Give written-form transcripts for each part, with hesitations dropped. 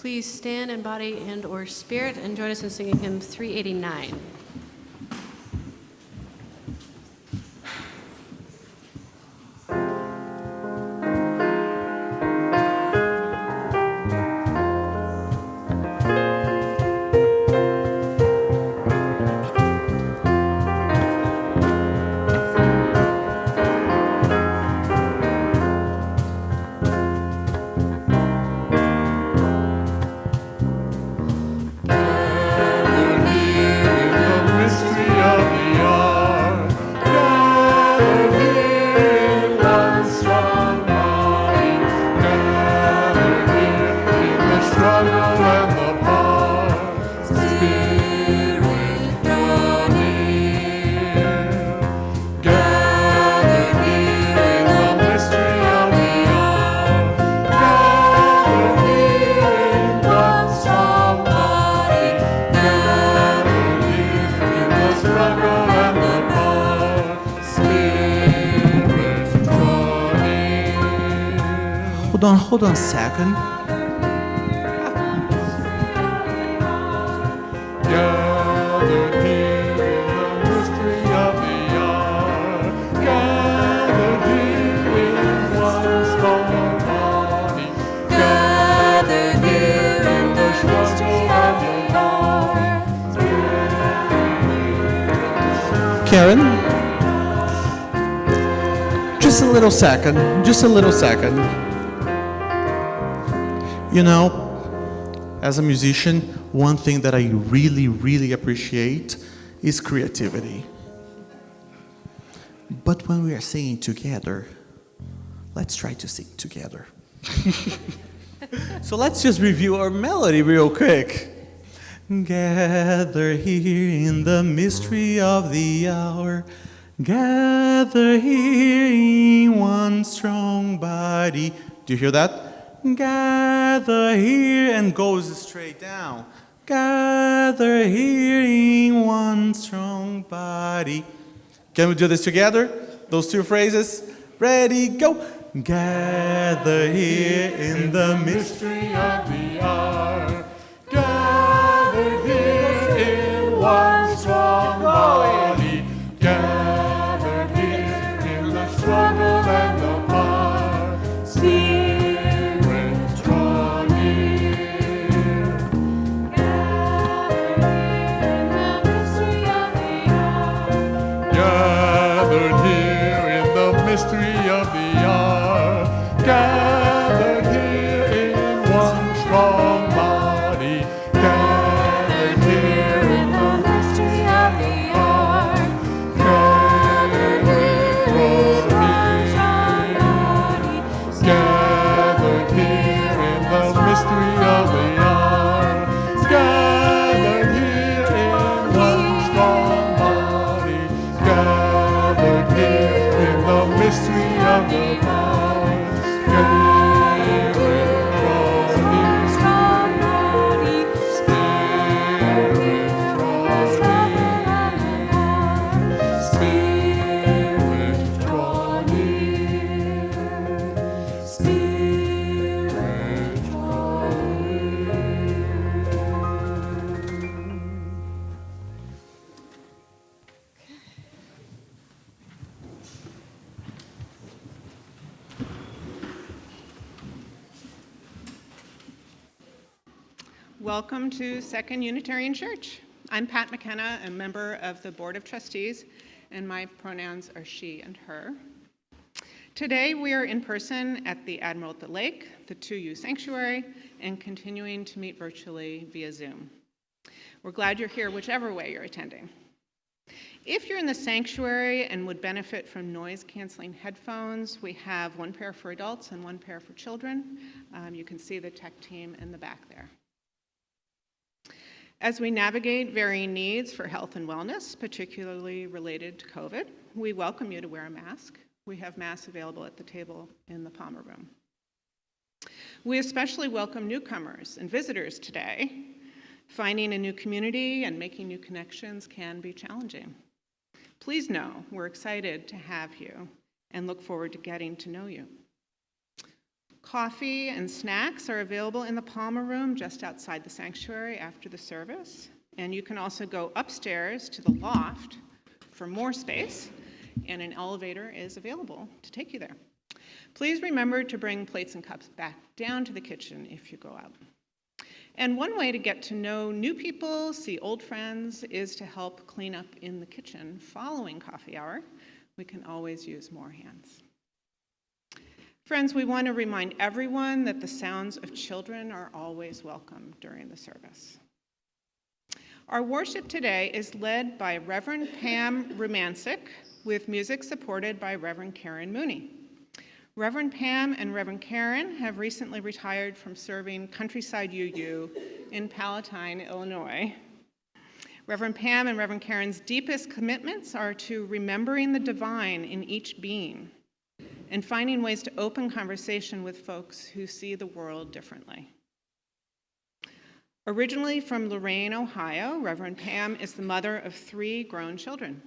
Please stand in body and or spirit and join us in singing hymn 389. Strong hold on a second. Gathered here in the mystery of the hour, gathered here in one strong body, gathered here in the mystery of the hour. Karen, just a little second. You know, as a musician, one thing that I really, really appreciate is creativity. But when we are singing together, let's try to sing together. So let's just review our melody real quick. Gather here in the mystery of the hour. Gather here in one strong body. Do you hear that? Gather here and goes straight down. Gather here in one strong body. Can we do this together? Those two phrases. Ready, go. Gather here in the mystery of the hour. Gather here in one strong body. Gather here in the struggle and the power. Spirit, draw near. Gathered here in the mystery of the hour. Gathered here in one strong body. Gathered here in the mystery of the hour. Gathered here in one strong body. Gathered here in the mystery of the hour. Gathered here in one strong body. Gathered here in the mystery of the hour. Spirit, draw near. Spirit, draw near. Spirit, draw Welcome to Second Unitarian Church. I'm Pat McKenna, a member of the Board of Trustees, and my pronouns are she and her. Today we are in person at the Admiral at the Lake, the 2U Sanctuary, and continuing to meet virtually via Zoom. We're glad you're here whichever way you're attending. If you're in the sanctuary and would benefit from noise-canceling headphones, we have one pair for adults and one pair for children. You can see the tech team in the back there. As we navigate varying needs for health and wellness, particularly related to COVID, we welcome you to wear a mask. We have masks available at the table in the Palmer Room. We especially welcome newcomers and visitors today. Finding a new community and making new connections can be challenging. Please know we're excited to have you and look forward to getting to know you. Coffee and snacks are available in the Palmer Room just outside the sanctuary after the service. And you can also go upstairs to the loft for more space, and an elevator is available to take you there. Please remember to bring plates and cups back down to the kitchen if you go out. And one way to get to know new people, see old friends, is to help clean up in the kitchen following coffee hour. We can always use more hands. Friends, we want to remind everyone that the sounds of children are always welcome during the service. Our worship today is led by Reverend Pam Rumancic, with music supported by Reverend Karen Mooney. Reverend Pam and Reverend Karen have recently retired from serving Countryside UU in Palatine, Illinois. Reverend Pam and Reverend Karen's deepest commitments are to remembering the divine in each being and finding ways to open conversation with folks who see the world differently. Originally from Lorain, Ohio, Reverend Pam is the mother of 3 grown children.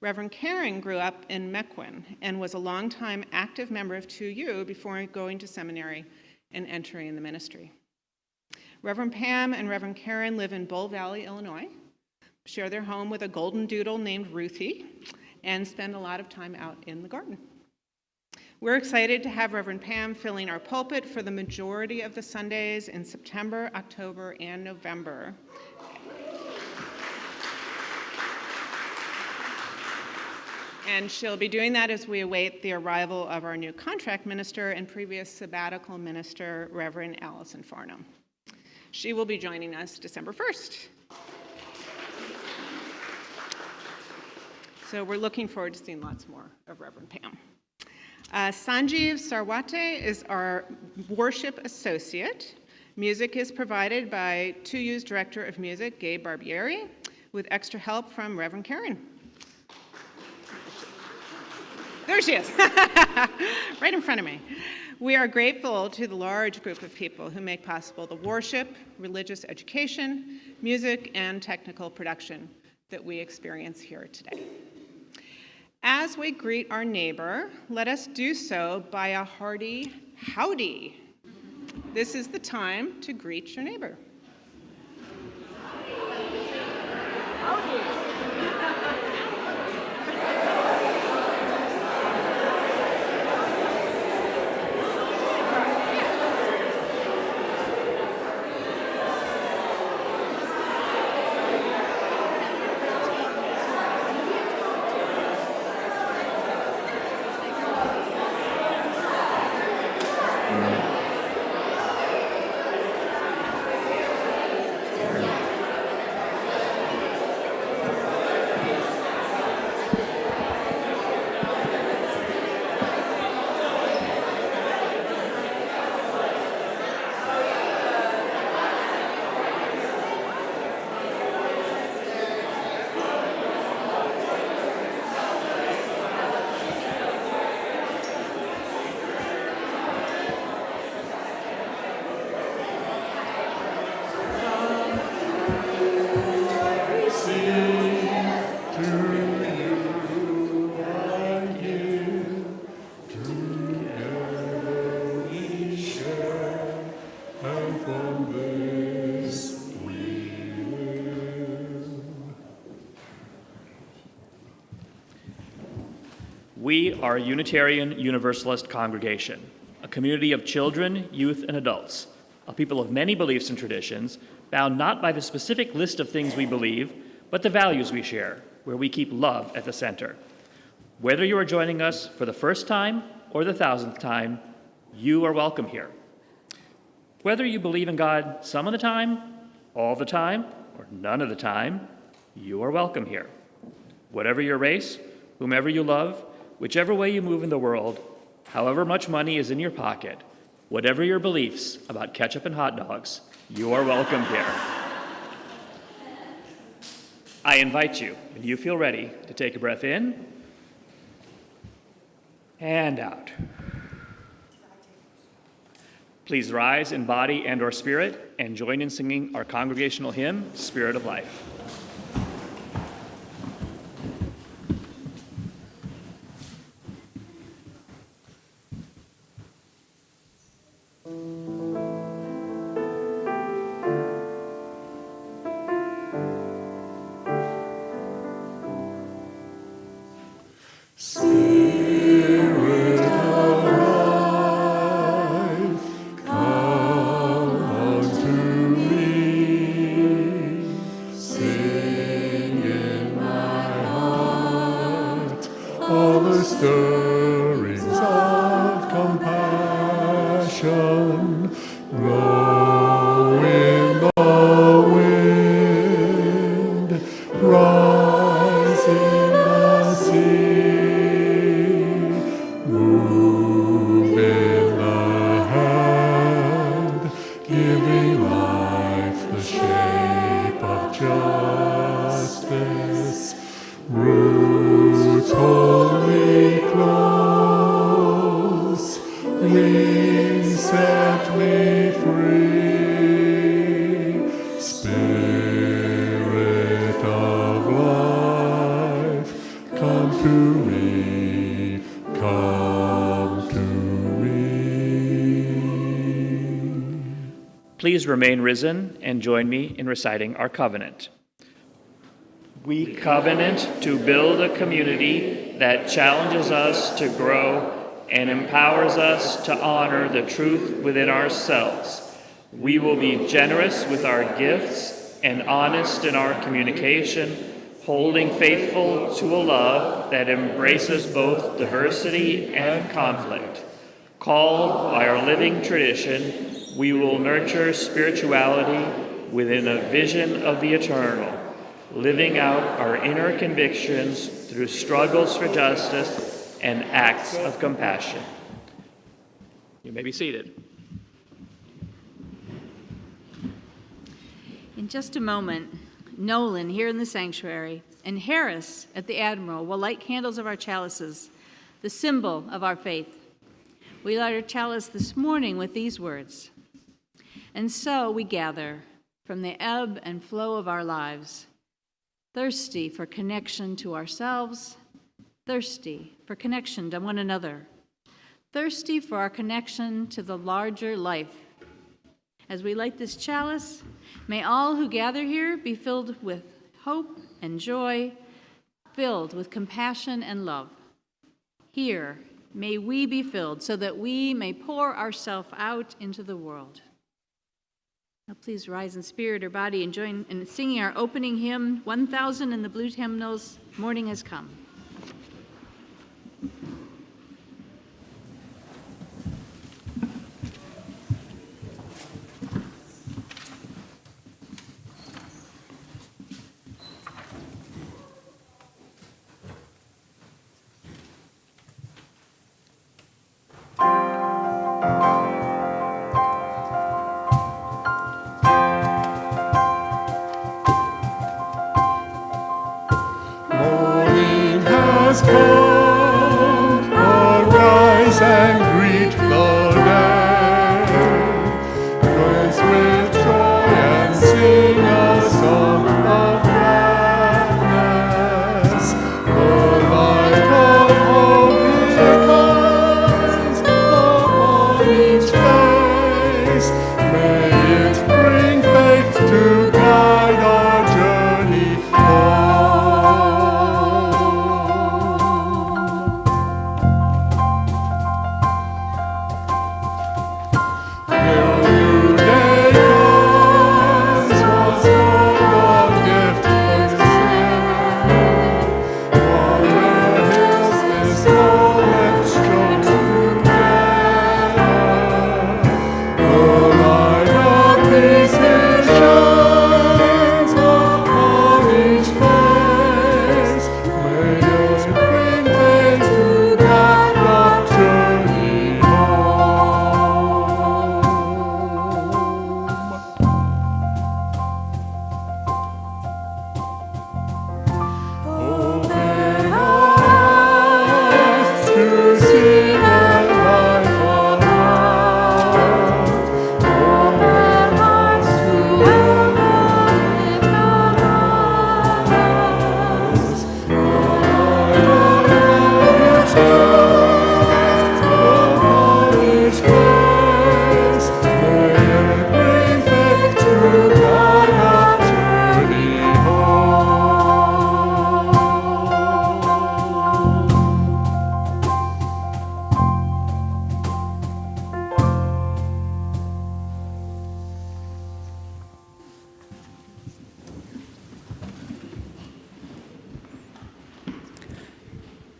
Reverend Karen grew up in Mequon and was a longtime active member of 2U before going to seminary and entering the ministry. Reverend Pam and Reverend Karen live in Bull Valley, Illinois, share their home with a golden doodle named Ruthie, and spend a lot of time out in the garden. We're excited to have Reverend Pam filling our pulpit for the majority of the Sundays in September, October, and November. And she'll be doing that as we await the arrival of our new contract minister and previous sabbatical minister, Reverend Allison Farnham. She will be joining us December 1st. So we're looking forward to seeing lots more of Reverend Pam. Sanjeev Sarwate is our worship associate. Music is provided by 2U's Director of Music, Gabe Barbieri, with extra help from Reverend Karen. There she is, right in front of me. We are grateful to the large group of people who make possible the worship, religious education, music, and technical production that we experience here today. As we greet our neighbor, let us do so by a hearty howdy. This is the time to greet your neighbor. We are a Unitarian Universalist congregation, a community of children, youth, and adults, a people of many beliefs and traditions, bound not by the specific list of things we believe, but the values we share, where we keep love at the center. Whether you are joining us for the first time or the 1,000th time, you are welcome here. Whether you believe in God some of the time, all the time, or none of the time, you are welcome here. Whatever your race, whomever you love, whichever way you move in the world, however much money is in your pocket, whatever your beliefs about ketchup and hot dogs, you are welcome here. I invite you, when you feel ready, to take a breath in and out. Please rise in body and/or spirit and join in singing our congregational hymn, Spirit of Life. Spirit of life, come unto me. Spirit Please remain risen and join me in reciting our covenant. We covenant to build a community that challenges us to grow and empowers us to honor the truth within ourselves. We will be generous with our gifts and honest in our communication, holding faithful to a love that embraces both diversity and conflict. Called by our living tradition, we will nurture spirituality within a vision of the eternal, living out our inner convictions through struggles for justice and acts of compassion. You may be seated. In just a moment, Nolan here in the sanctuary and Harris at the Admiral will light candles of our chalices, the symbol of our faith. We light our chalice this morning with these words. And so we gather from the ebb and flow of our lives, thirsty for connection to ourselves, thirsty for connection to one another, thirsty for our connection to the larger life. As we light this chalice, may all who gather here be filled with hope and joy, filled with compassion and love. Here, may we be filled so that we may pour ourselves out into the world. Now please rise in spirit or body and join in singing our opening hymn, 1000 in the blue hymnals, Morning Has Come. Morning has come, arise and greet the day. Dance with joy and sing a song of gladness. The light of hope beckons upon each face. May it bring faith to guide our journey home.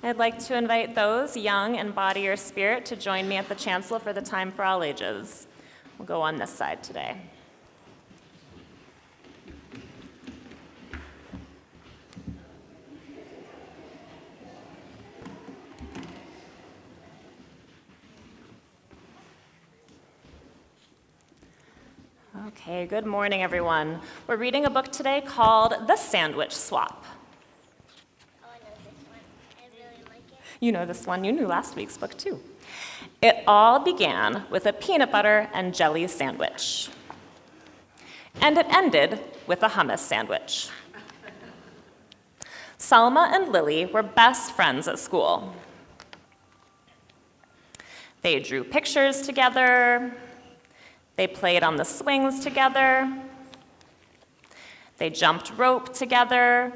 I'd like to invite those young in body or spirit to join me at the chancel for the Time for All Ages. We'll go on this side today. Okay, good morning, everyone. We're reading a book today called The Sandwich Swap. You know this one. You knew last week's book, too. It all began with a peanut butter and jelly sandwich. And it ended with a hummus sandwich. Selma and Lily were best friends at school. They drew pictures together. They played on the swings together. They jumped rope together.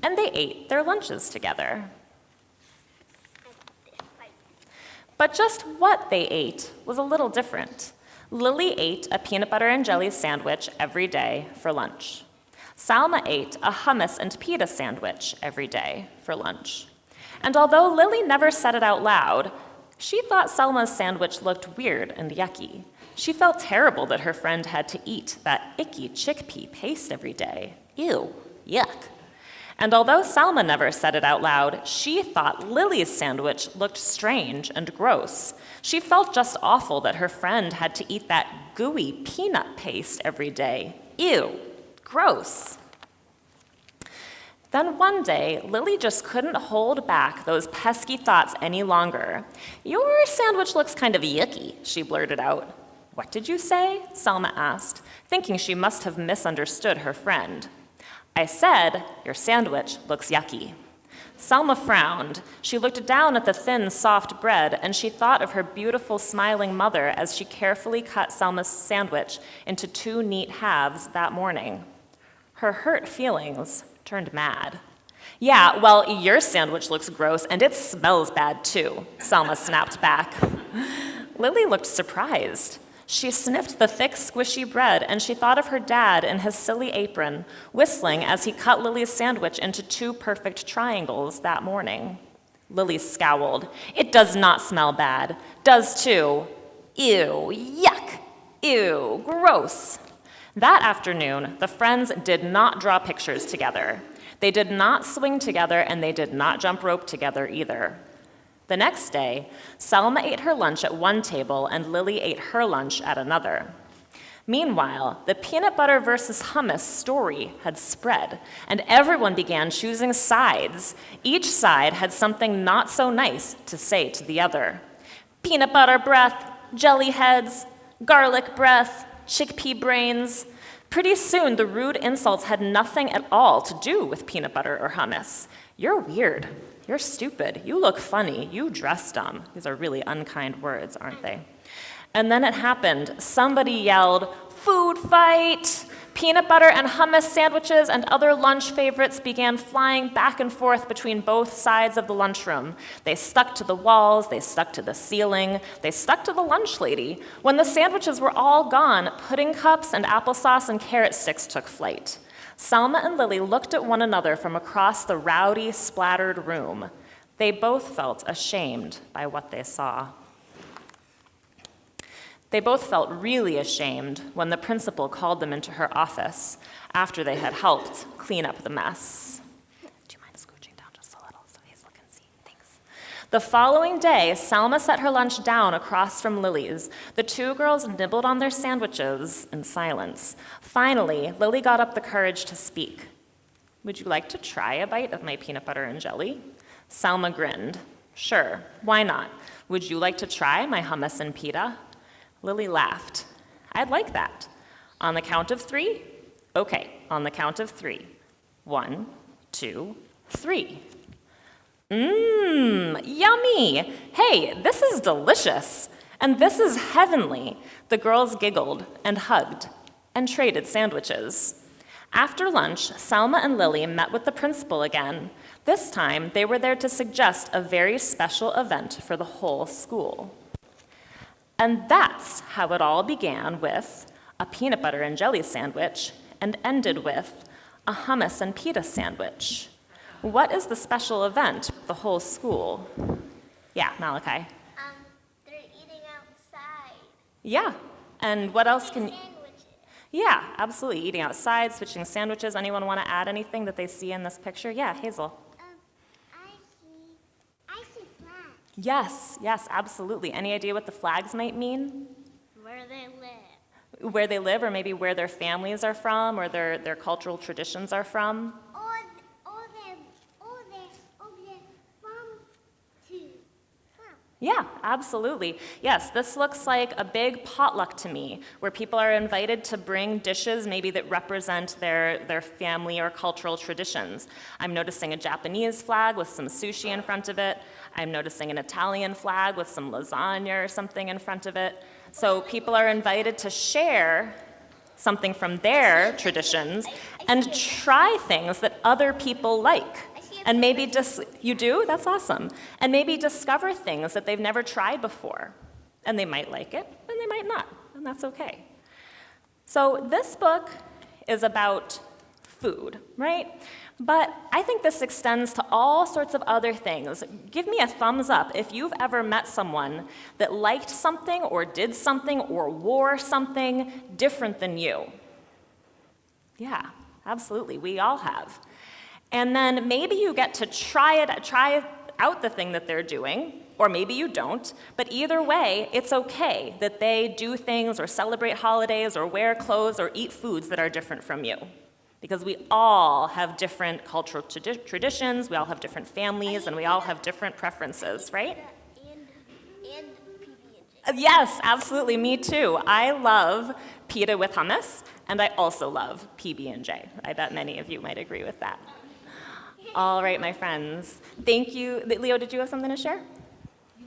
And they ate their lunches together. But just what they ate was a little different. Lily ate a peanut butter and jelly sandwich every day for lunch. Salma ate a hummus and pita sandwich every day for lunch. And although Lily never said it out loud, she thought Salma's sandwich looked weird and yucky. She felt terrible that her friend had to eat that icky chickpea paste every day. Ew, yuck. And although Salma never said it out loud, she thought Lily's sandwich looked strange and gross. She felt just awful that her friend had to eat that gooey peanut paste every day. Ew, gross. Then one day, Lily just couldn't hold back those pesky thoughts any longer. "Your sandwich looks kind of yucky," she blurted out. "What did you say?" Salma asked, thinking she must have misunderstood her friend. "I said, your sandwich looks yucky." Salma frowned. She looked down at the thin, soft bread, and she thought of her beautiful, smiling mother as she carefully cut Salma's sandwich into 2 neat halves that morning. Her hurt feelings turned mad. "Yeah, well, your sandwich looks gross, and it smells bad, too," Salma snapped back. Lily looked surprised. She sniffed the thick, squishy bread, and she thought of her dad in his silly apron, whistling as he cut Lily's sandwich into 2 perfect triangles that morning. Lily scowled. "It does not smell bad. Does too. Ew, yuck. Ew, gross." That afternoon, the friends did not draw pictures together. They did not swing together, and they did not jump rope together either. The next day, Salma ate her lunch at one table and Lily ate her lunch at another. Meanwhile, the peanut butter versus hummus story had spread, and everyone began choosing sides. Each side had something not so nice to say to the other. Peanut butter breath, jelly heads, garlic breath, chickpea brains. Pretty soon, the rude insults had nothing at all to do with peanut butter or hummus. "You're weird. You're stupid. You look funny. You dress dumb." These are really unkind words, aren't they? And then it happened. Somebody yelled, "Food fight!" Peanut butter and hummus sandwiches and other lunch favorites began flying back and forth between both sides of the lunchroom. They stuck to the walls, they stuck to the ceiling, they stuck to the lunch lady. When the sandwiches were all gone, pudding cups and applesauce and carrot sticks took flight. Salma and Lily looked at one another from across the rowdy, splattered room. They both felt ashamed by what they saw. They both felt really ashamed when the principal called them into her office after they had helped clean up the mess. Do you mind scooching down just a little so Hazel can see? Thanks. The following day, Salma set her lunch down across from Lily's. The 2 girls nibbled on their sandwiches in silence. Finally, Lily got up the courage to speak. "Would you like to try a bite of my peanut butter and jelly?" Salma grinned. "Sure, why not? Would you like to try my hummus and pita?" Lily laughed. "I'd like that. On the count of 3? Okay, on the count of 3. 1, 2, 3. Yummy! Hey, this is delicious. And this is heavenly." The girls giggled and hugged and traded sandwiches. After lunch, Salma and Lily met with the principal again. This time, they were there to suggest a very special event for the whole school. And that's how it all began with a peanut butter and jelly sandwich and ended with a hummus and pita sandwich. What is the special event for the whole school? Yeah, Malachi. They're eating outside. Yeah, and what else can... Sandwiches. Yeah, absolutely, eating outside, switching sandwiches. Anyone want to add anything that they see in this picture? Yeah, Hazel. I see flags. Yes, absolutely. Any idea what the flags might mean? Where they live. Where they live, or maybe where their families are from, or their cultural traditions are from? Or they're from to. Yeah, absolutely. Yes, this looks like a big potluck to me, where people are invited to bring dishes maybe that represent their family or cultural traditions. I'm noticing a Japanese flag with some sushi in front of it. I'm noticing an Italian flag with some lasagna or something in front of it. So people are invited to share something from their traditions and try things that other people like. And maybe you do? That's awesome. And maybe discover things that they've never tried before. And they might like it, and they might not, and that's okay. So this book is about food, right? But I think this extends to all sorts of other things. Give me a thumbs up if you've ever met someone that liked something or did something or wore something different than you. Yeah, absolutely, we all have. And then maybe you get to try out the thing that they're doing, or maybe you don't, but either way, it's okay that they do things or celebrate holidays or wear clothes or eat foods that are different from you. Because we all have different cultural traditions, we all have different families, and we all have different preferences, right? And PB&J. Yes, absolutely, me too. I love pita with hummus, and I also love PB&J. I bet many of you might agree with that. All right, my friends. Thank you. Leo, did you have something to share? He's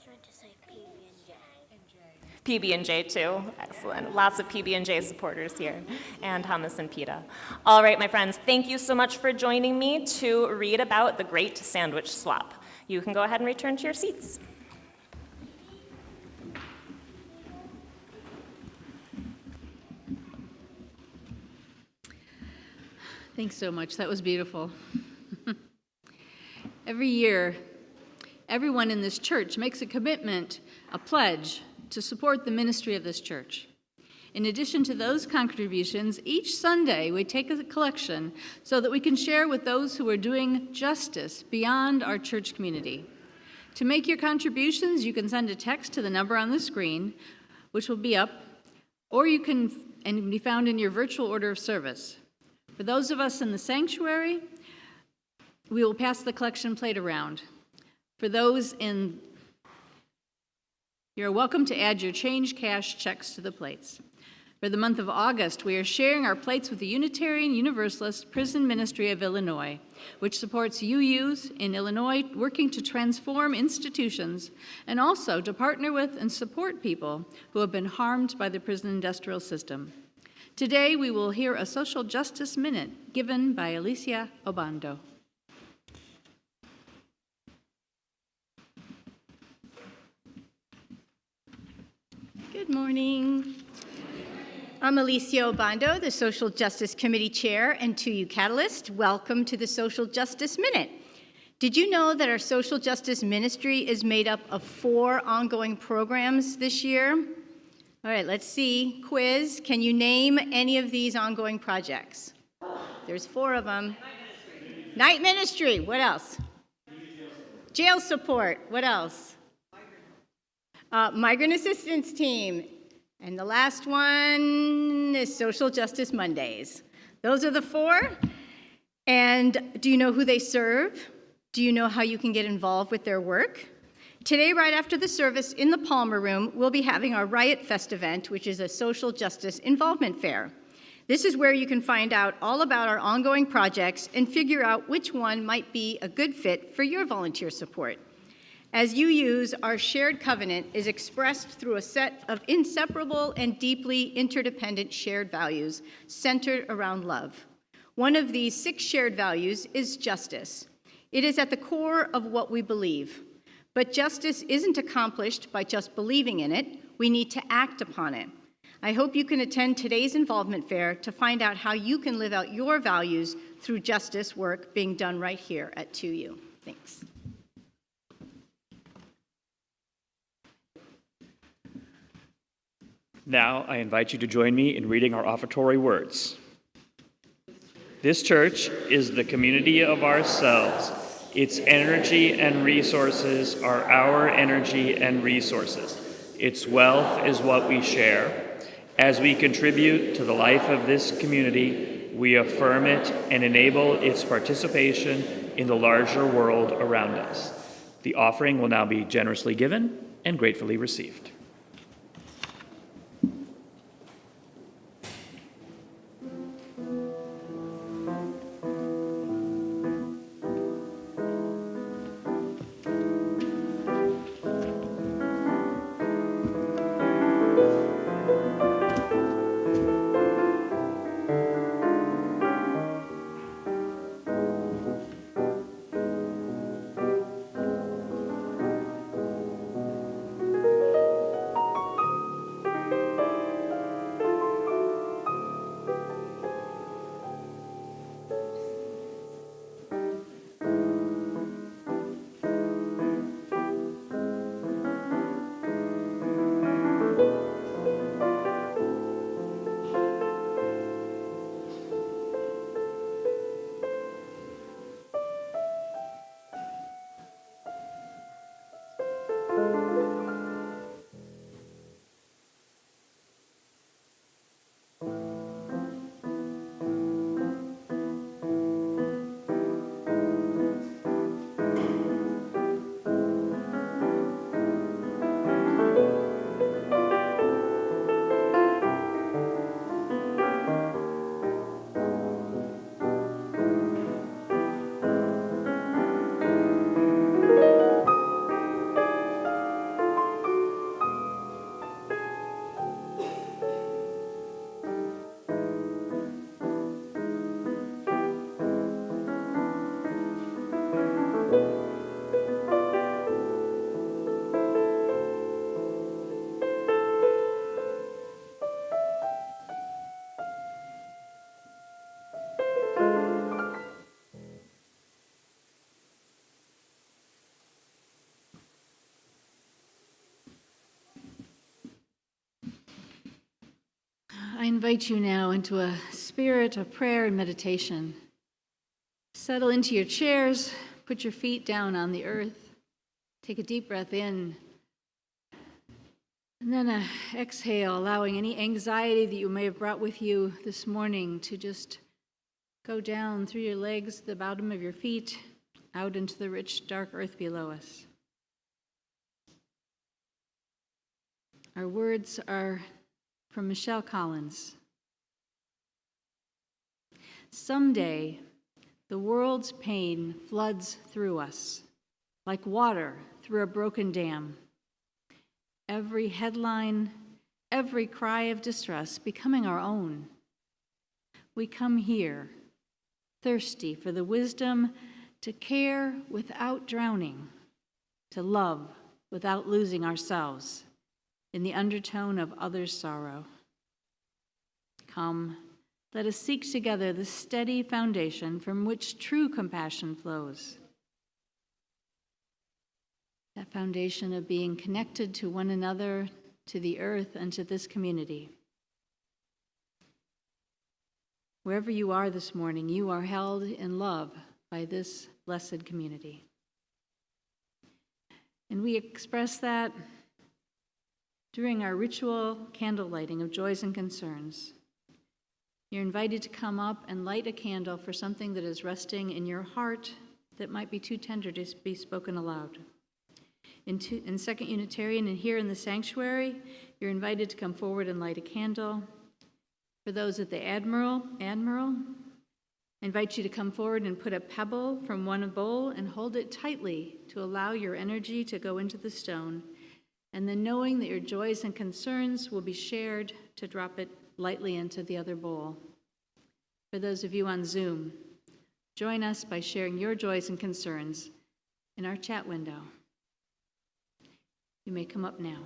trying to say PB&J. PB&J too. Excellent. Lots of PB&J supporters here, and hummus and pita. All right, my friends. Thank you so much for joining me to read about the Great Sandwich Swap. You can go ahead and return to your seats. Thanks so much. That was beautiful. Every year, everyone in this church makes a commitment, a pledge, to support the ministry of this church. In addition to those contributions, each Sunday we take a collection so that we can share with those who are doing justice beyond our church community. To make your contributions, you can send a text to the number on the screen, which will be up, or you can be found in your virtual order of service. For those of us in the sanctuary, we will pass the collection plate around. For those you're welcome to add your change cash checks to the plates. For the month of August, we are sharing our plates with the Unitarian Universalist Prison Ministry of Illinois, which supports UUs in Illinois working to transform institutions and also to partner with and support people who have been harmed by the prison industrial system. Today, we will hear a social justice minute given by Alicia Obando. Good morning. I'm Alicia Obando, the Social Justice Committee Chair and 2U Catalyst. Welcome to the Social Justice Minute. Did you know that our social justice ministry is made up of 4 ongoing programs this year? All right, let's see. Quiz. Can you name any of these ongoing projects? There's 4 of them. Night ministry. What else? Jail support. What else? Migrant assistance team. And the last one is Social Justice Mondays. Those are the 4. And do you know who they serve? Do you know how you can get involved with their work? Today, right after the service in the Palmer Room, we'll be having our Riot Fest event, which is a social justice involvement fair. This is where you can find out all about our ongoing projects and figure out which one might be a good fit for your volunteer support. As UUs, our shared covenant is expressed through a set of inseparable and deeply interdependent shared values centered around love. One of these 6 shared values is justice. It is at the core of what we believe. But justice isn't accomplished by just believing in it. We need to act upon it. I hope you can attend today's involvement fair to find out how you can live out your values through justice work being done right here at 2U. Thanks. Now I invite you to join me in reading our offertory words. This church is the community of ourselves. Its energy and resources are our energy and resources. Its wealth is what we share. As we contribute to the life of this community, We affirm it and enable its participation in the larger world around us. The offering will now be generously given and gratefully received. I invite you now into a spirit of prayer and meditation. Settle into your chairs, put your feet down on the earth, take a deep breath in, and then exhale, allowing any anxiety that you may have brought with you this morning to just go down through your legs, the bottom of your feet, out into the rich, dark earth below us. Our words are from Michelle Collins. Someday, the world's pain floods through us like water through a broken dam. Every headline, every cry of distress becoming our own. We come here, thirsty for the wisdom to care without drowning, to love without losing ourselves in the undertone of others' sorrow. Come, let us seek together the steady foundation from which true compassion flows. That foundation of being connected to one another, to the earth, and to this community. Wherever you are this morning, you are held in love by this blessed community. And we express that during our ritual candle lighting of joys and concerns. You're invited to come up and light a candle for something that is resting in your heart that might be too tender to be spoken aloud. In Second Unitarian and here in the sanctuary, you're invited to come forward and light a candle. For those at the Admiral, I invite you to come forward and put a pebble from one bowl and hold it tightly to allow your energy to go into the stone, and then knowing that your joys and concerns will be shared, to drop it lightly into the other bowl. For those of you on Zoom, join us by sharing your joys and concerns in our chat window. You may come up now.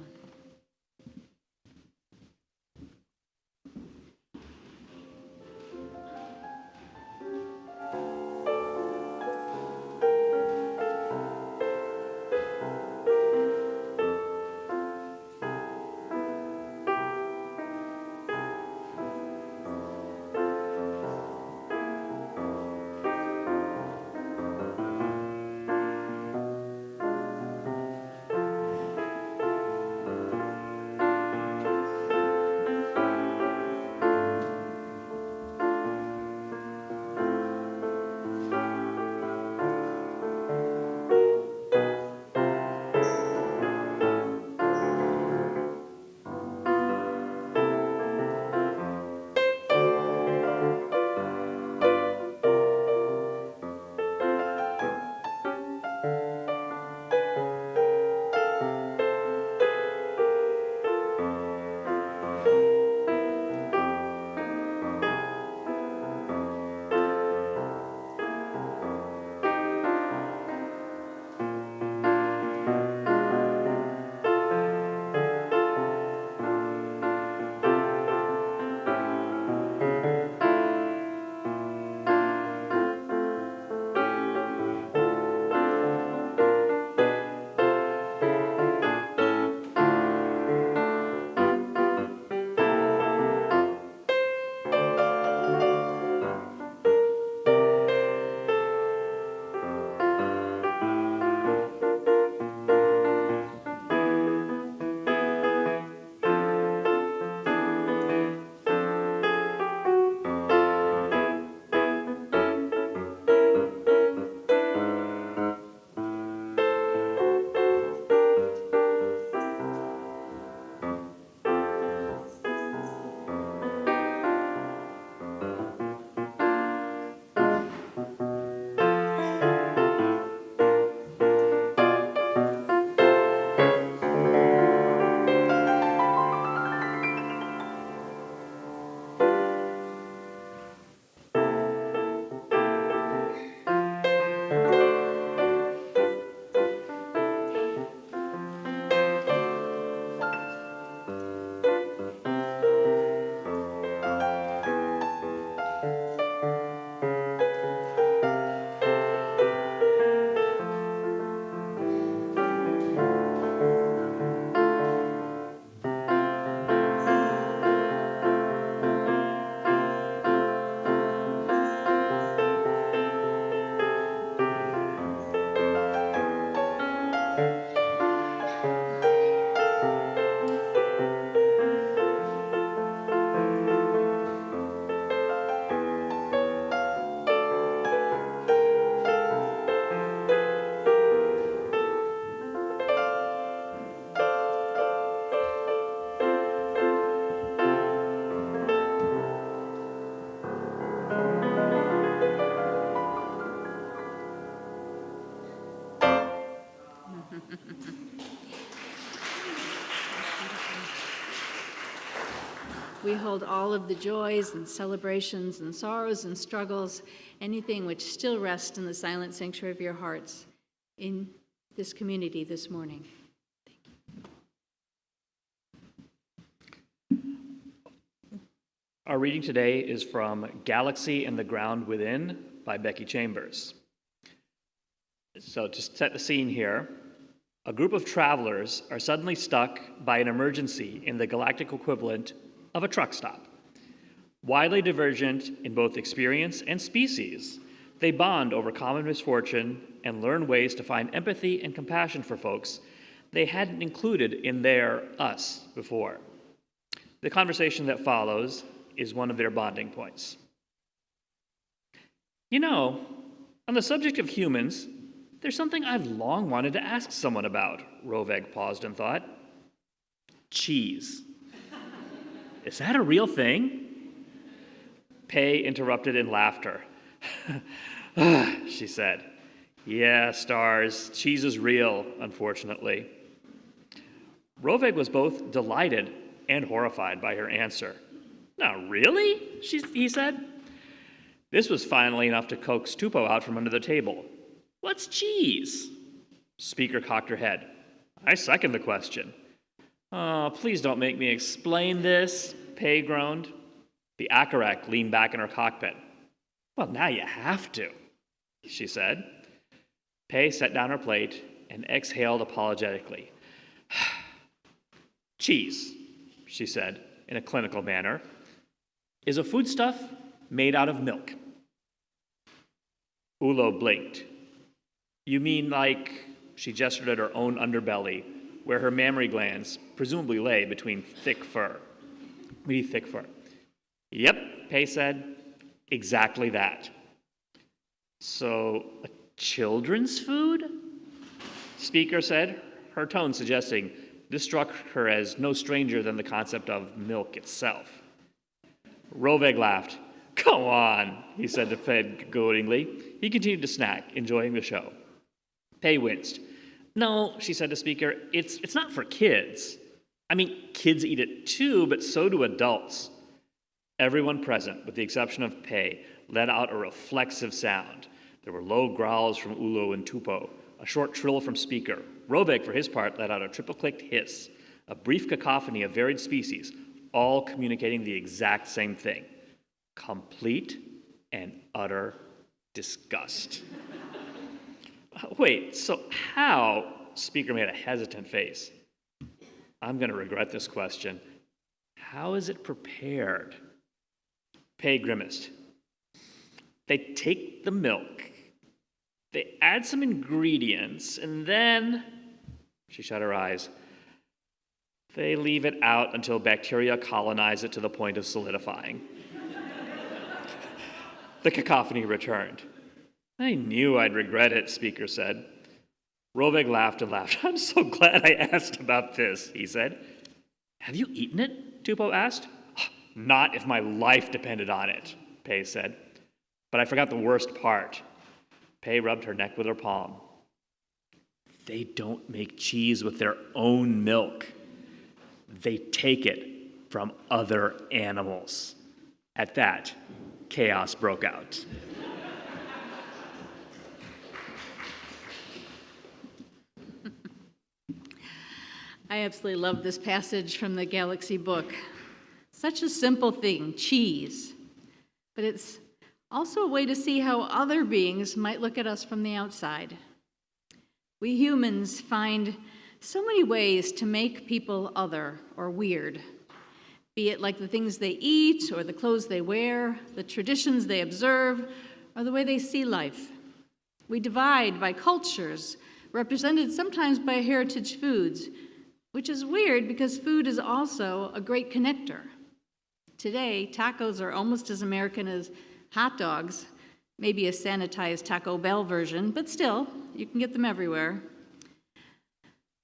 We hold all of the joys and celebrations and sorrows and struggles, anything which still rests in the silent sanctuary of your hearts in this community this morning. Our reading today is from Galaxy and the Ground Within by Becky Chambers. So to set the scene here, a group of travelers are suddenly stuck by an emergency in the galactic equivalent of a truck stop. Widely divergent in both experience and species, they bond over common misfortune and learn ways to find empathy and compassion for folks they hadn't included in their us before. The conversation that follows is one of their bonding points. You know, on the subject of humans, there's something I've long wanted to ask someone about, Roveg paused and thought. Cheese. Is that a real thing? Pei interrupted in laughter. She said, yeah, stars, cheese is real, unfortunately. Roveg was both delighted and horrified by her answer. No, really? He said. This was finally enough to coax Tupou out from under the table. What's cheese? Speaker cocked her head. I second the question. Oh, please don't make me explain this, Pei groaned. The Akarak leaned back in her cockpit. Well, now you have to, she said. Pei set down her plate and exhaled apologetically. Cheese, she said in a clinical manner, is a foodstuff made out of milk. Ulo blinked. You mean like, she gestured at her own underbelly, where her mammary glands presumably lay between thick fur. Yep, Pei said. Exactly that. So, a children's food? Speaker said, her tone suggesting this struck her as no stranger than the concept of milk itself. Roveg laughed. Come on, he said to Pei goadingly. He continued to snack, enjoying the show. Pei winced. No, she said to Speaker, it's not for kids. I mean, kids eat it too, but so do adults. Everyone present, with the exception of Pei, let out a reflexive sound. There were low growls from Ulo and Tupou, a short trill from Speaker. Roveg, for his part, let out a triple-clicked hiss, a brief cacophony of varied species, all communicating the exact same thing. Complete and utter disgust. Wait, so how? Speaker made a hesitant face. I'm going to regret this question. How is it prepared? Pei grimaced. They take the milk, they add some ingredients, and then, she shut her eyes, they leave it out until bacteria colonize it to the point of solidifying. The cacophony returned. I knew I'd regret it, Speaker said. Roveg laughed and laughed. I'm so glad I asked about this, he said. Have you eaten it? Tupou asked. Not if my life depended on it, Pei said. But I forgot the worst part. Pei rubbed her neck with her palm. They don't make cheese with their own milk. They take it from other animals. At that, chaos broke out. I absolutely love this passage from the Galaxy book. Such a simple thing, cheese. But it's also a way to see how other beings might look at us from the outside. We humans find so many ways to make people other or weird, be it like the things they eat or the clothes they wear, the traditions they observe, or the way they see life. We divide by cultures, represented sometimes by heritage foods, which is weird because food is also a great connector. Today, tacos are almost as American as hot dogs, maybe a sanitized Taco Bell version, but still, you can get them everywhere.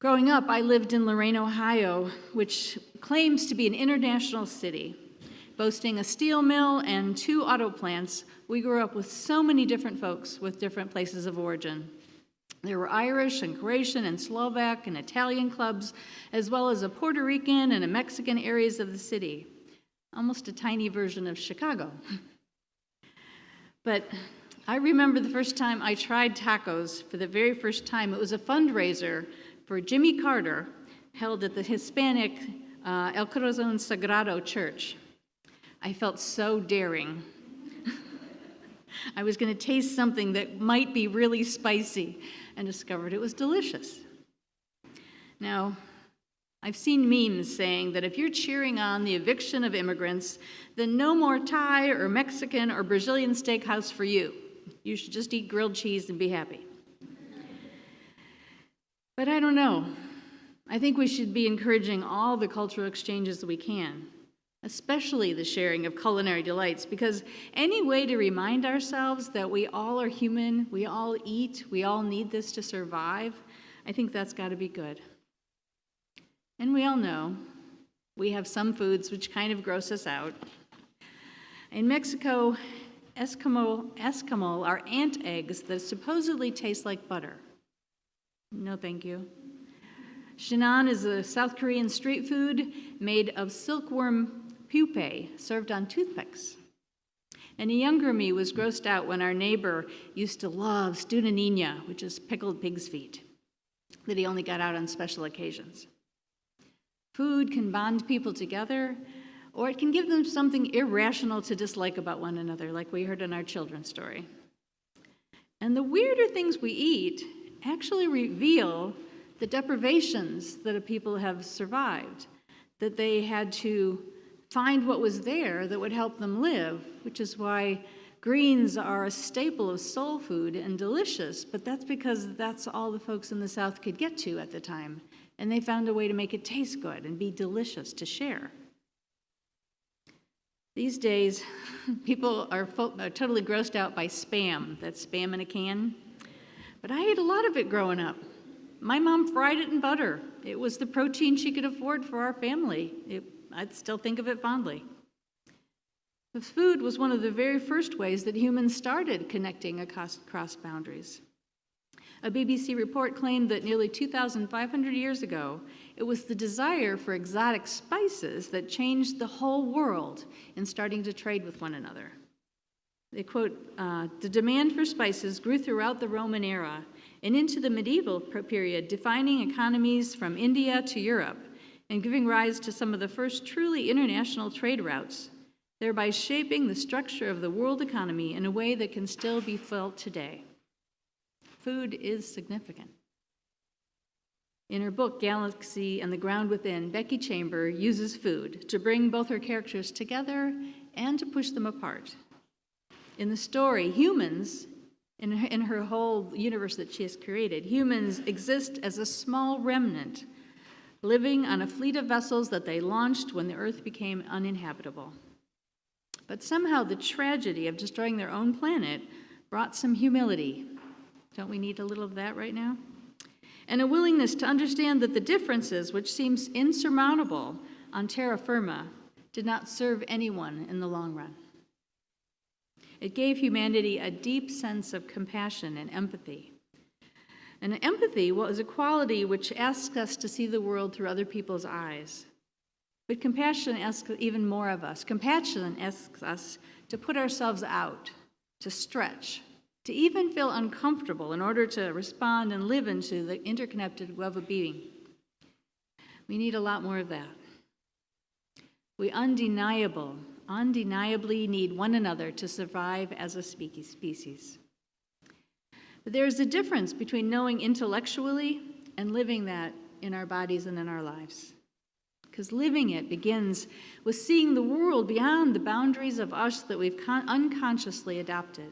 Growing up, I lived in Lorain, Ohio, which claims to be an international city. Boasting a steel mill and 2 auto plants, we grew up with so many different folks with different places of origin. There were Irish and Croatian and Slovak and Italian clubs, as well as a Puerto Rican and a Mexican areas of the city. Almost a tiny version of Chicago. But I remember the first time I tried tacos for the very first time. It was a fundraiser for Jimmy Carter held at the Hispanic El Corazon Sagrado Church. I felt so daring. I was going to taste something that might be really spicy and discovered it was delicious. Now, I've seen memes saying that if you're cheering on the eviction of immigrants, then no more Thai or Mexican or Brazilian steakhouse for you. You should just eat grilled cheese and be happy. But I don't know. I think we should be encouraging all the cultural exchanges that we can, especially the sharing of culinary delights, because any way to remind ourselves that we all are human, we all eat, we all need this to survive, I think that's got to be good. And we all know we have some foods which kind of gross us out. In Mexico, Eskimo are ant eggs that supposedly taste like butter. No, thank you. Shinan is a South Korean street food made of silkworm pupae served on toothpicks. And a younger me was grossed out when our neighbor used to love studeniña, which is pickled pig's feet, that he only got out on special occasions. Food can bond people together, or it can give them something irrational to dislike about one another, like we heard in our children's story. And the weirder things we eat actually reveal the deprivations that people have survived, that they had to find what was there that would help them live, which is why greens are a staple of soul food and delicious, but that's because that's all the folks in the South could get to at the time, and they found a way to make it taste good and be delicious to share. These days, people are totally grossed out by Spam. That's Spam in a can. But I ate a lot of it growing up. My mom fried it in butter. It was the protein she could afford for our family. I'd still think of it fondly. The food was one of the very first ways that humans started connecting across boundaries. A BBC report claimed that nearly 2,500 years ago, it was the desire for exotic spices that changed the whole world in starting to trade with one another. They quote, the demand for spices grew throughout the Roman era and into the medieval period, defining economies from India to Europe and giving rise to some of the first truly international trade routes, thereby shaping the structure of the world economy in a way that can still be felt today. Food is significant. In her book, Galaxy and the Ground Within, Becky Chamber uses food to bring both her characters together and to push them apart. In the story, humans, in her whole universe that she has created, humans exist as a small remnant, living on a fleet of vessels that they launched when the earth became uninhabitable. But somehow the tragedy of destroying their own planet brought some humility. Don't we need a little of that right now? And a willingness to understand that the differences, which seems insurmountable on terra firma, did not serve anyone in the long run. It gave humanity a deep sense of compassion and empathy. And empathy was a quality which asks us to see the world through other people's eyes. But compassion asks even more of us. Compassion asks us to put ourselves out, to stretch, to even feel uncomfortable in order to respond and live into the interconnected web of being. We need a lot more of that. We undeniably need one another to survive as a species. But there is a difference between knowing intellectually and living that in our bodies and in our lives. Because living it begins with seeing the world beyond the boundaries of us that we've unconsciously adopted.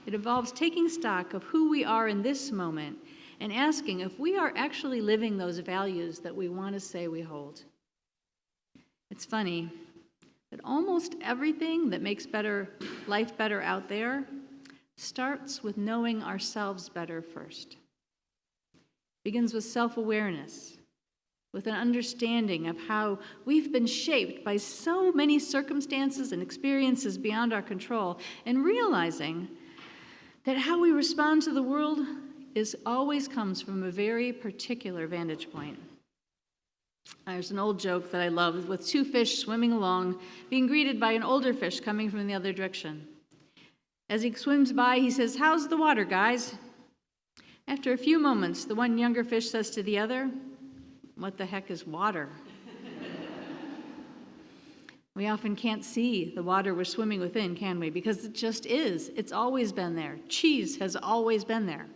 It involves taking stock of who we are in this moment and asking if we are actually living those values that we want to say we hold. It's funny that almost everything that makes life better out there starts with knowing ourselves better first. It begins with self-awareness, with an understanding of how we've been shaped by so many circumstances and experiences beyond our control, and realizing that how we respond to the world always comes from a very particular vantage point. There's an old joke that I love with two fish swimming along, being greeted by an older fish coming from the other direction. As he swims by, he says, "How's the water, guys?" After a few moments, the one younger fish says to the other, "What the heck is water?" We often can't see the water we're swimming within, can we? Because it just is. It's always been there. Cheese has always been there.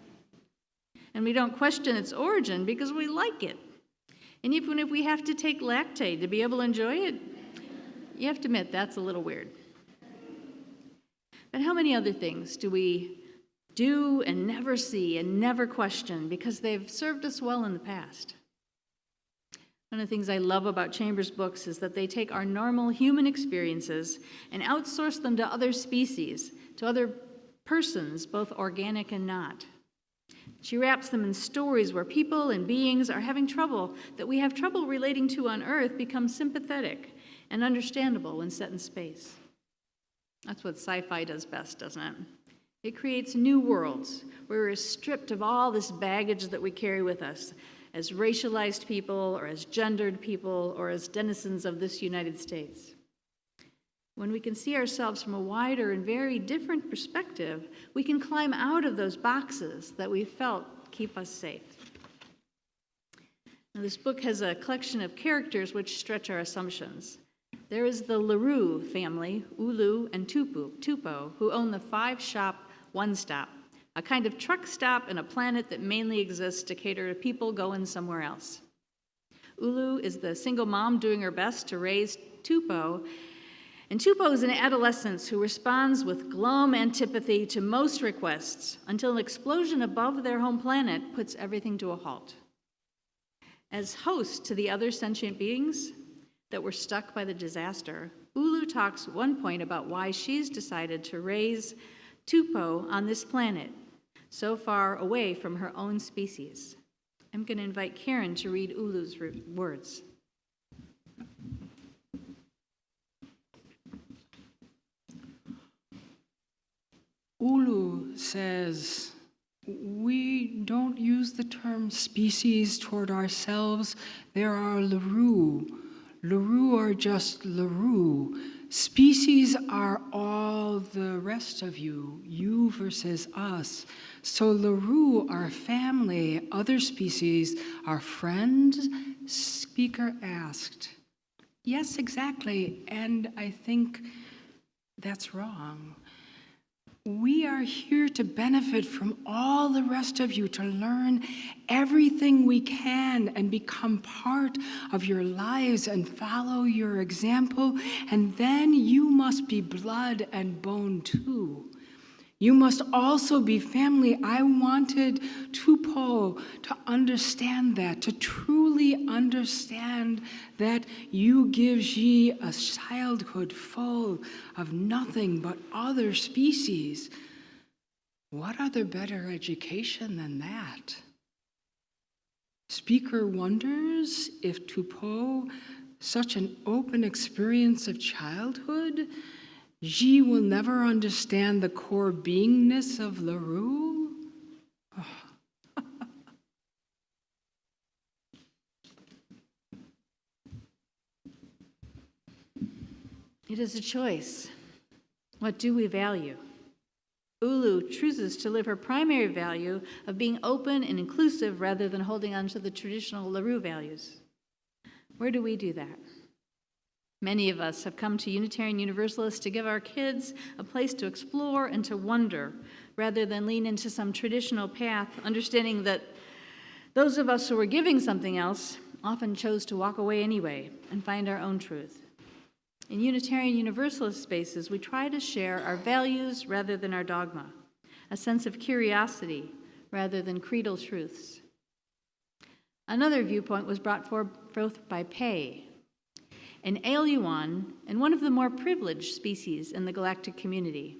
And we don't question its origin because we like it. And even if we have to take Lactaid to be able to enjoy it, you have to admit that's a little weird. But how many other things do we do and never see and never question because they've served us well in the past? One of the things I love about Chambers' books is that they take our normal human experiences and outsource them to other species, to other persons, both organic and not. She wraps them in stories where people and beings are having trouble that we have trouble relating to on Earth become sympathetic and understandable when set in space. That's what sci-fi does best, doesn't it? It creates new worlds where we're stripped of all this baggage that we carry with us as racialized people or as gendered people or as denizens of this United States. When we can see ourselves from a wider and very different perspective, we can climb out of those boxes that we felt keep us safe. Now, this book has a collection of characters which stretch our assumptions. There is the LaRue family, Ulu and Tupo, who own the 5-shop One Stop, a kind of truck stop in a planet that mainly exists to cater to people going somewhere else. Ulu is the single mom doing her best to raise Tupo, and Tupo is an adolescent who responds with glum antipathy to most requests until an explosion above their home planet puts everything to a halt. As host to the other sentient beings that were stuck by the disaster, Ulu talks at one point about why she's decided to raise Tupo on this planet, so far away from her own species. I'm going to invite Karen to read Ulu's words. Ulu says, "We don't use the term species toward ourselves. There are LaRue. LaRue are just LaRue. Species are all the rest of you, you versus us. So LaRue are family, other species are friends?" Speaker asked. Yes, exactly, and I think that's wrong. We are here to benefit from all the rest of you, to learn everything we can and become part of your lives and follow your example. And then you must be blood and bone too. You must also be family. I wanted Tupo to understand that, to truly understand that you give Xi a childhood full of nothing but other species. What other better education than that? Speaker wonders if Tupo, such an open experience of childhood, Xi will never understand the core beingness of LaRue? Oh. It is a choice. What do we value? Ulu chooses to live her primary value of being open and inclusive rather than holding on to the traditional LaRue values. Where do we do that? Many of us have come to Unitarian Universalists to give our kids a place to explore and to wonder, rather than lean into some traditional path, understanding that those of us who were giving something else often chose to walk away anyway and find our own truth. In Unitarian Universalist spaces, we try to share our values rather than our dogma, a sense of curiosity rather than creedal truths. Another viewpoint was brought forth by Pei, an Aeluan and one of the more privileged species in the galactic community.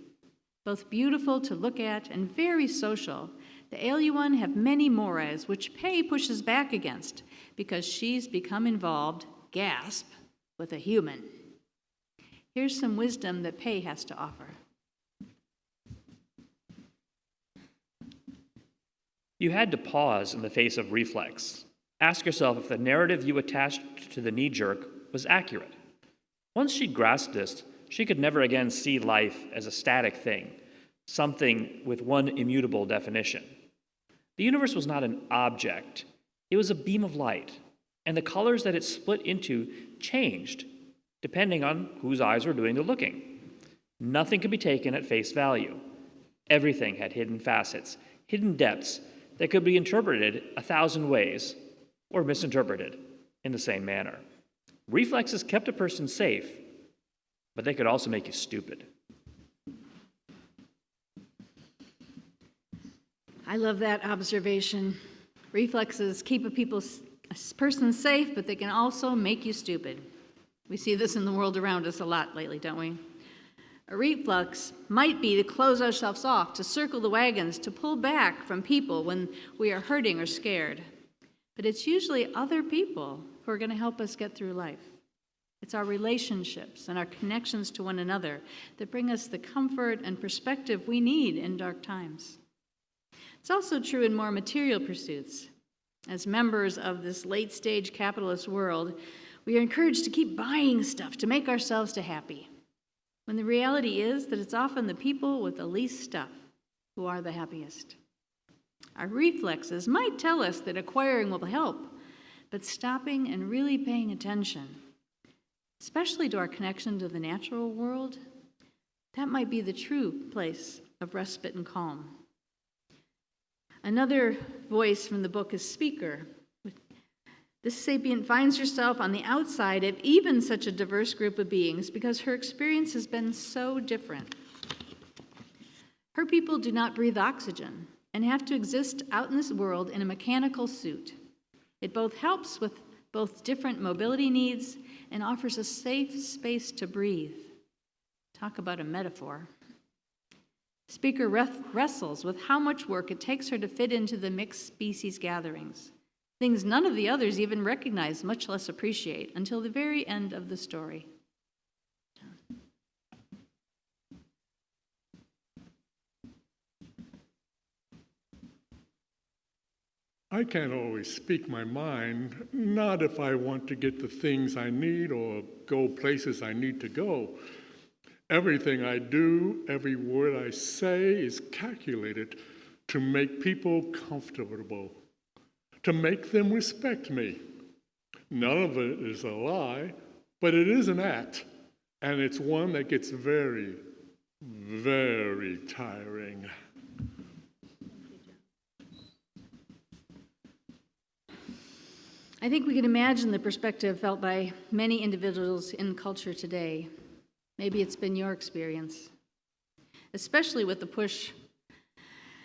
Both beautiful to look at and very social, the Aeluan have many mores which Pei pushes back against because she's become involved, gasp, with a human. Here's some wisdom that Pei has to offer. You had to pause in the face of reflex. Ask yourself if the narrative you attached to the knee jerk was accurate. Once she'd grasped this, she could never again see life as a static thing, something with one immutable definition. The universe was not an object, it was a beam of light, and the colors that it split into changed, depending on whose eyes were doing the looking. Nothing could be taken at face value. Everything had hidden facets, hidden depths that could be interpreted 1,000 ways, or misinterpreted in the same manner. Reflexes kept a person safe, but they could also make you stupid. I love that observation. Reflexes keep a person safe, but they can also make you stupid. We see this in the world around us a lot lately, don't we? A reflex might be to close ourselves off, to circle the wagons, to pull back from people when we are hurting or scared. But it's usually other people who are going to help us get through life. It's our relationships and our connections to one another that bring us the comfort and perspective we need in dark times. It's also true in more material pursuits. As members of this late-stage capitalist world, we are encouraged to keep buying stuff to make ourselves happy, when the reality is that it's often the people with the least stuff who are the happiest. Our reflexes might tell us that acquiring will help, but stopping and really paying attention, especially to our connection to the natural world, that might be the true place of respite and calm. Another voice from the book is Speaker. This sapient finds herself on the outside of even such a diverse group of beings because her experience has been so different. Her people do not breathe oxygen and have to exist out in this world in a mechanical suit. It both helps with both different mobility needs and offers a safe space to breathe. Talk about a metaphor. Speaker wrestles with how much work it takes her to fit into the mixed species gatherings, things none of the others even recognize, much less appreciate, until the very end of the story. I can't always speak my mind, not if I want to get the things I need or go places I need to go. Everything I do, every word I say is calculated to make people comfortable, to make them respect me. None of it is a lie, but it is an act, and it's one that gets very, very tiring. I think we can imagine the perspective felt by many individuals in culture today. Maybe it's been your experience, especially with the push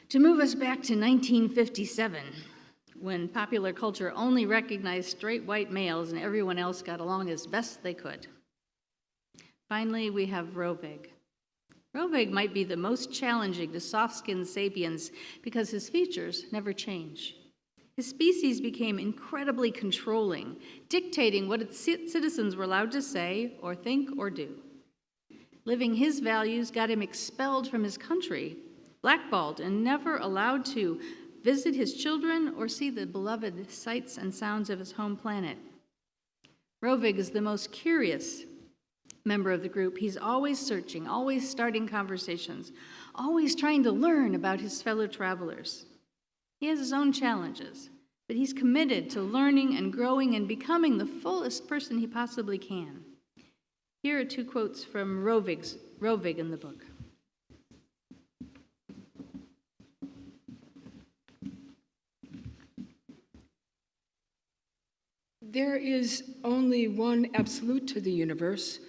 to move us back to 1957, when popular culture only recognized straight white males and everyone else got along as best they could. Finally, we have Rovig. Rovig might be the most challenging to soft-skinned sapiens because his features never change. His species became incredibly controlling, dictating what its citizens were allowed to say or think or do. Living his values got him expelled from his country, blackballed, and never allowed to visit his children or see the beloved sights and sounds of his home planet. Rovig is the most curious member of the group. He's always searching, always starting conversations, always trying to learn about his fellow travelers. He has his own challenges, but he's committed to learning and growing and becoming the fullest person he possibly can. Here are two quotes from Rovig in the book. There is only one absolute to the universe.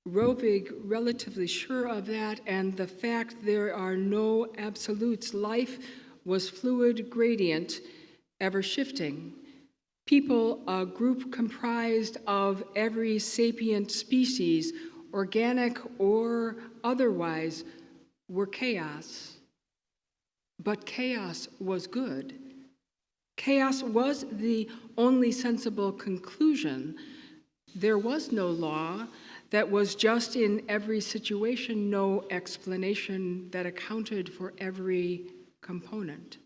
Rovig relatively sure of that, and the fact there are no absolutes. Life was fluid gradient, ever shifting. People, a group comprised of every sapient species, organic or otherwise, were chaos. But chaos was good. Chaos was the only sensible conclusion. There was no law that was just in every situation, no explanation that accounted for every component.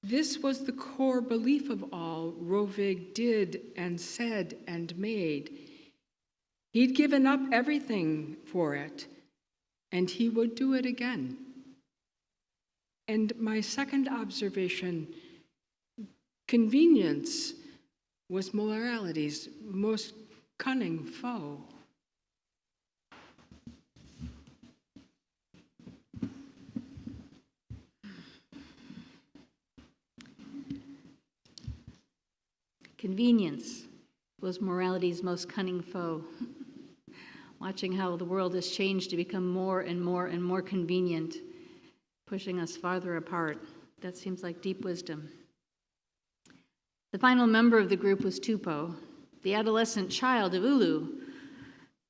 This was the core belief of all Rovig did and said and made. He'd given up everything for it, and he would do it again. And my second observation, convenience was morality's most cunning foe. Convenience was morality's most cunning foe. Watching how the world has changed to become more and more and more convenient, pushing us farther apart. That seems like deep wisdom. The final member of the group was Tupou, the adolescent child of Ulu.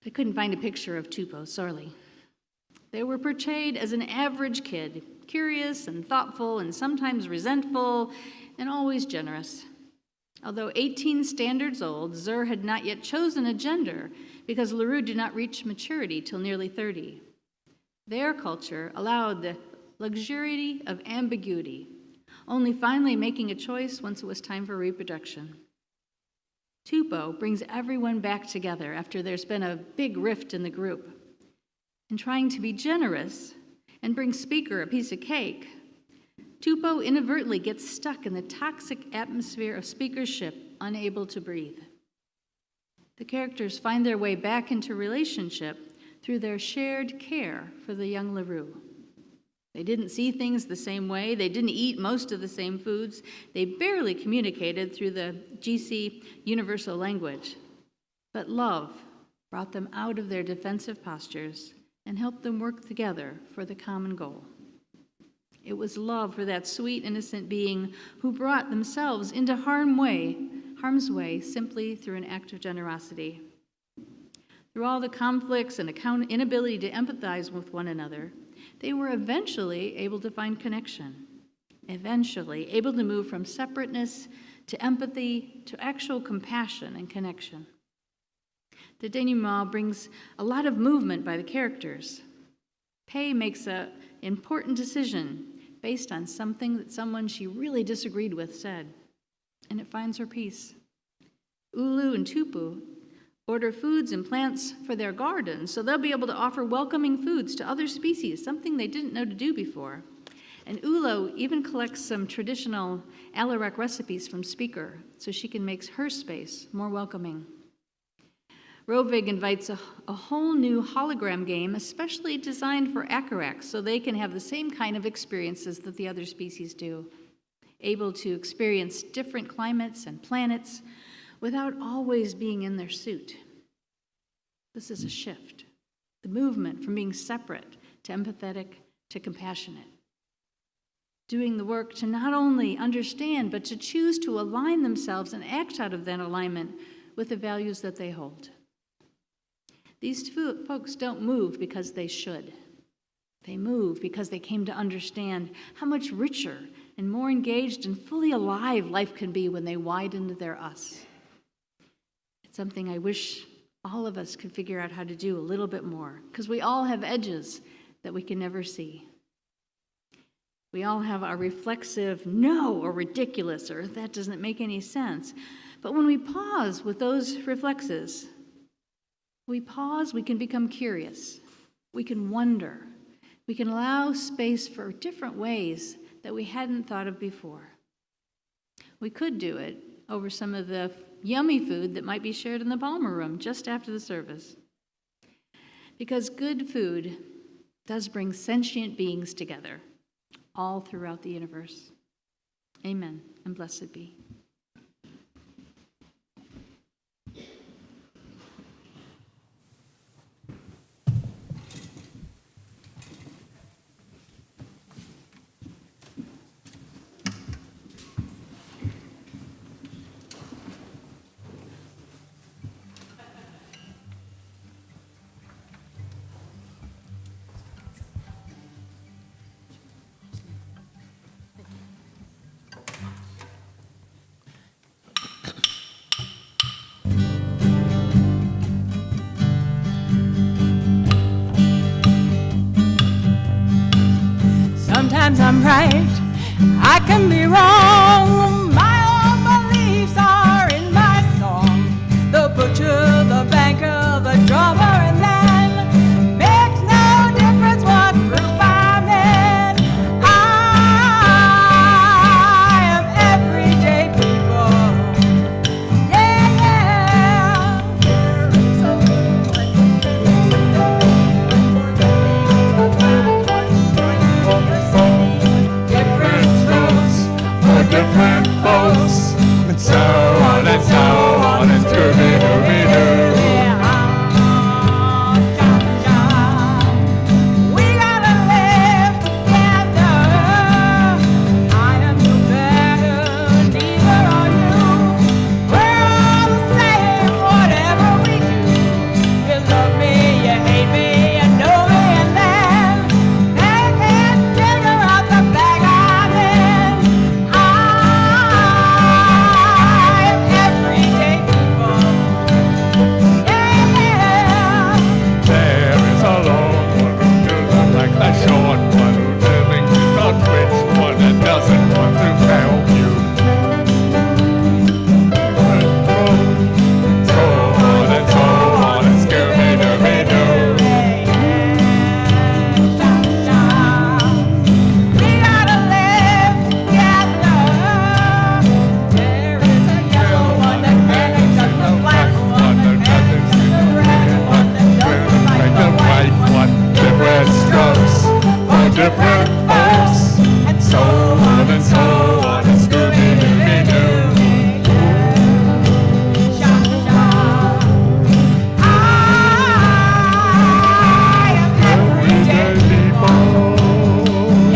I couldn't find a picture of Tupou, sorry. They were portrayed as an average kid, curious and thoughtful and sometimes resentful and always generous. Although 18 standards old, Zur had not yet chosen a gender because LaRue did not reach maturity till nearly 30. Their culture allowed the luxuriety of ambiguity, only finally making a choice once it was time for reproduction. Tupou brings everyone back together after there's been a big rift in the group. In trying to be generous and bring Speaker a piece of cake, Tupou inadvertently gets stuck in the toxic atmosphere of speakership, unable to breathe. The characters find their way back into relationship through their shared care for the young LaRue. They didn't see things the same way. They didn't eat most of the same foods. They barely communicated through the GC universal language. But love brought them out of their defensive postures and helped them work together for the common goal. It was love for that sweet, innocent being who brought themselves into harm's way simply through an act of generosity. Through all the conflicts and inability to empathize with one another, they were eventually able to find connection, eventually able to move from separateness to empathy to actual compassion and connection. The denouement brings a lot of movement by the characters. Pei makes an important decision based on something that someone she really disagreed with said, and it finds her peace. Ulu and Tupou order foods and plants for their gardens, so they'll be able to offer welcoming foods to other species, something they didn't know to do before. And Ulu even collects some traditional Alarak recipes from Speaker, so she can make her space more welcoming. Rovig invites a whole new hologram game, especially designed for Acaraks, so they can have the same kind of experiences that the other species do, able to experience different climates and planets without always being in their suit. This is a shift, the movement from being separate to empathetic to compassionate, doing the work to not only understand, but to choose to align themselves and act out of that alignment with the values that they hold. These folks don't move because they should. They move because they came to understand how much richer and more engaged and fully alive life can be when they widen their us. It's something I wish all of us could figure out how to do a little bit more, because we all have edges that we can never see. We all have our reflexive no or ridiculous or that doesn't make any sense. But when we pause with those reflexes, we can become curious. We can wonder. We can allow space for different ways that we hadn't thought of before. We could do it over some of the yummy food that might be shared in the Palmer Room just after the service. Because good food does bring sentient beings together all throughout the universe. Amen, and blessed be. Sometimes I'm right, I can be wrong, my own beliefs are in my song. The butcher, the banker, the drummer, and then makes no difference what group I'm in. I am everyday people. Yeah, yeah. Different strokes for different folks, and so on and so on, and Scooby-Dooby-Doo. We gotta live together. I am no better, neither are you. We're all the same, whatever we do. You love me, you hate me, you know me, and then they can't figure out the bag I'm in. I am everyday people. Yeah. There is a long one who doesn't like the short one, who's living the rich one and doesn't want to help you. So on and so on, and Scooby-Dooby-Doo. We gotta live together. There is a yellow one that panics at the black one that panics at the red one that doesn't like the white one. Different strokes for different folks, and so on and so on, and Scooby-Dooby-Doo. Everyday people.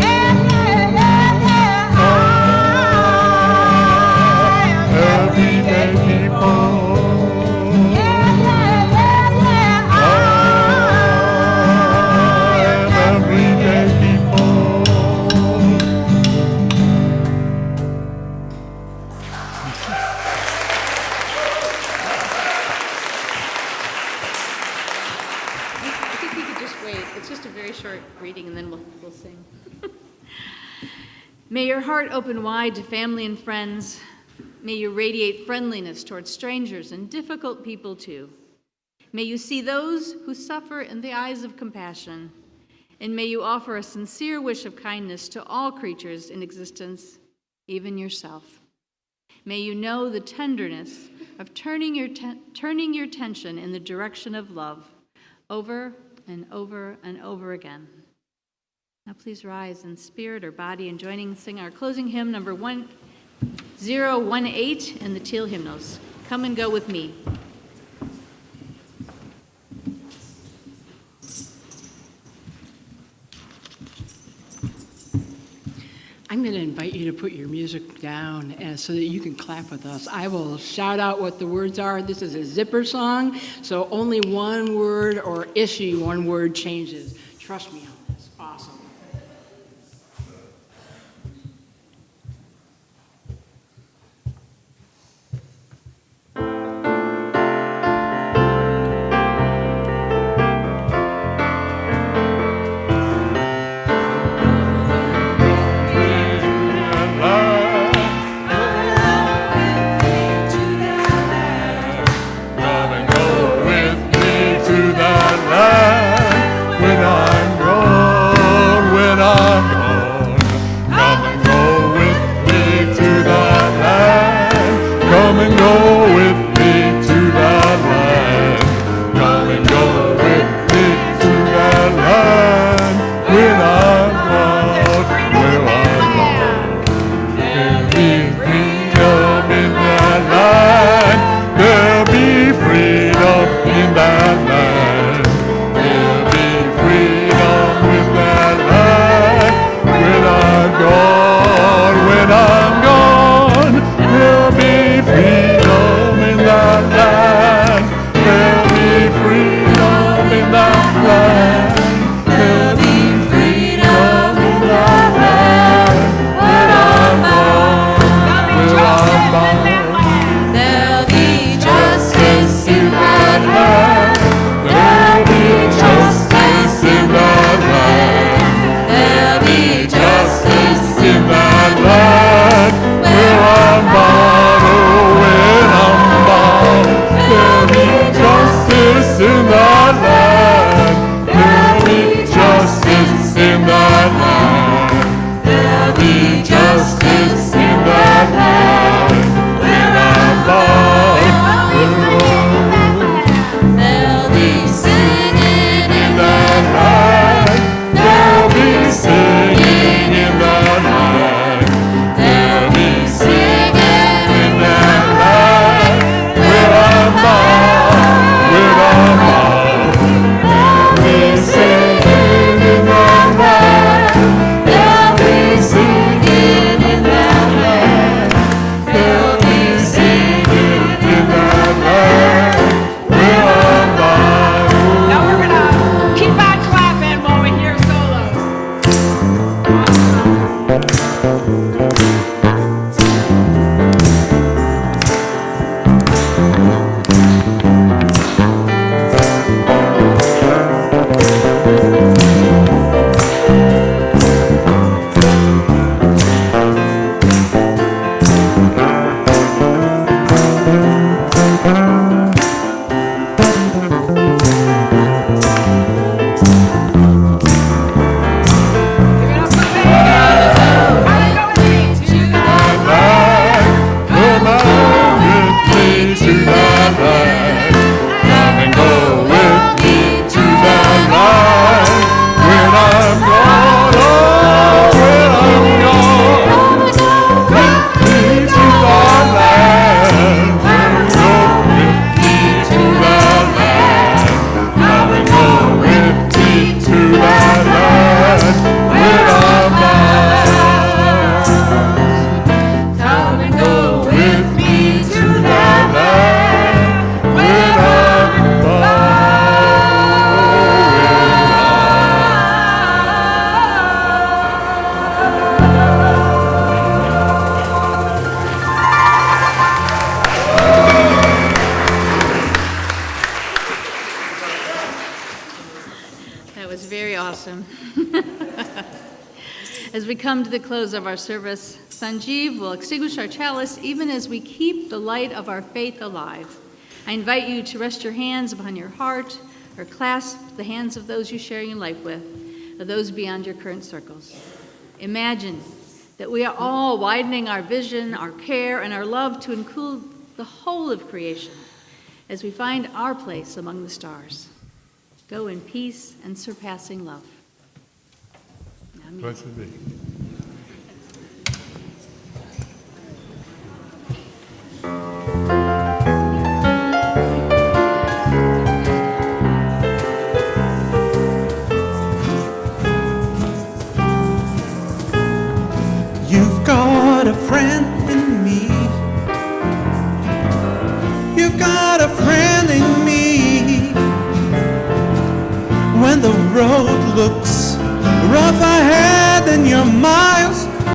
Everyday people. Everyday people. I think we could just wait. It's just a very short reading, and then we'll sing. May your heart open wide to family and friends. May you radiate friendliness towards strangers and difficult people too. May you see those who suffer in the eyes of compassion. And may you offer a sincere wish of kindness to all creatures in existence, even yourself. May you know the tenderness of turning your attention in the direction of love over and over and over again. Now please rise in spirit or body and sing our closing hymn, number 1018 in the Teal Hymnals. Come and go with me. I'm going to invite you to put your music down so that you can clap with us. I will shout out what the words are. This is a zipper song, so only one word or one word changes. Trust me on this. Awesome. Come and go with me to that land when I'm grown. we come to the close of our service, Sanjeev will extinguish our chalice even as we keep the light of our faith alive. I invite you to rest your hands upon your heart or clasp the hands of those you share your life with, or those beyond your current circles. Imagine that we are all widening our vision, our care, and our love to include the whole of creation as we find our place among the stars. Go in peace and surpassing love. Amen. Blessed be. You've got a friend in me. You've got a friend in me. When the road looks rough ahead and you're miles